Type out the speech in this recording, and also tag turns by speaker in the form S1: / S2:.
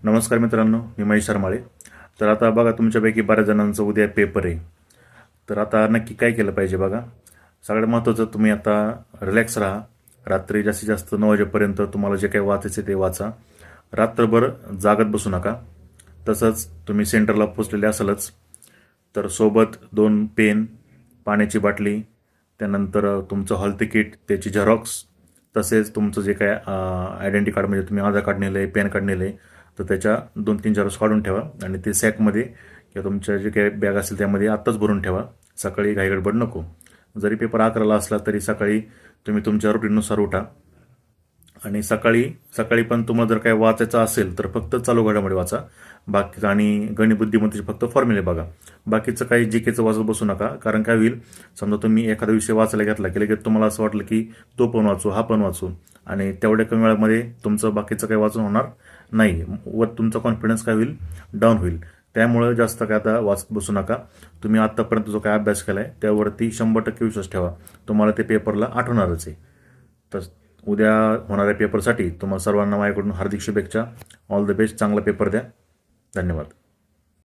S1: नमस्कार मित्रांनो, मी महेश शर्माळे. तर आता बघा, तुमच्यापैकी बऱ्याच जणांचं उद्या पेपर आहे. तर आता नक्की काय केलं पाहिजे बघा. सगळ्यात महत्त्वाचं, तुम्ही आता रिलॅक्स राहा. रात्री जास्तीत जास्त 9 वाजेपर्यंत तुम्हाला जे काही वाचायचे ते वाचा. रात्रभर जागत बसू नका. तसंच तुम्ही सेंटरला पोचलेले असालच, तर सोबत 2 पेन, पाण्याची बाटली, त्यानंतर तुमचं हॉल तिकीट, त्याची झेरॉक्स, तसेच तुमचं जे काय आयडेंटिटी कार्ड, म्हणजे तुम्ही आधार कार्ड नेलं आहे, पॅन कार्ड नेलं आहे, तर त्याच्या 2-3 झेरॉक्स काढून ठेवा आणि ते सॅकमध्ये किंवा तुमच्या जे काही बॅग असेल त्यामध्ये आत्ताच भरून ठेवा. सकाळी घाईगडबड नको. जरी पेपर 11ला असला तरी सकाळी तुम्ही तुमच्या रुटीननुसार उठा. आणि सकाळी सकाळी पण तुम्हाला जर काही वाचायचं असेल तर फक्त चालू घडामोडी वाचा. बाकी आणि गणित बुद्धिमत्तेचे फक्त फॉर्म्युले बघा. बाकीचं काही जीकेचं वाचत बसू नका. कारण काय होईल, समजा तुम्ही एखादा विषय वाचायला घेतला की लगेच तुम्हाला असं वाटलं की तो पण वाचू, हा पण वाचू, आणि तेवढ्या कमी वेळामध्ये तुमचं बाकीचं काही वाचून होणार नाही. व तुमचा कॉन्फिडन्स काय होईल, डाऊन होईल. त्यामुळे जास्त काय आता वाचत बसू नका. तुम्ही आत्तापर्यंत जो काय अभ्यास केला आहे त्यावरती 100% विश्वास ठेवा. तुम्हाला ते पेपरला आठवणारच आहे. तर उद्या होणाऱ्या पेपरसाठी तुम्हाला सर्वांना माझ्याकडून हार्दिक शुभेच्छा. All the best. चांगला पेपर द्या. धन्यवाद.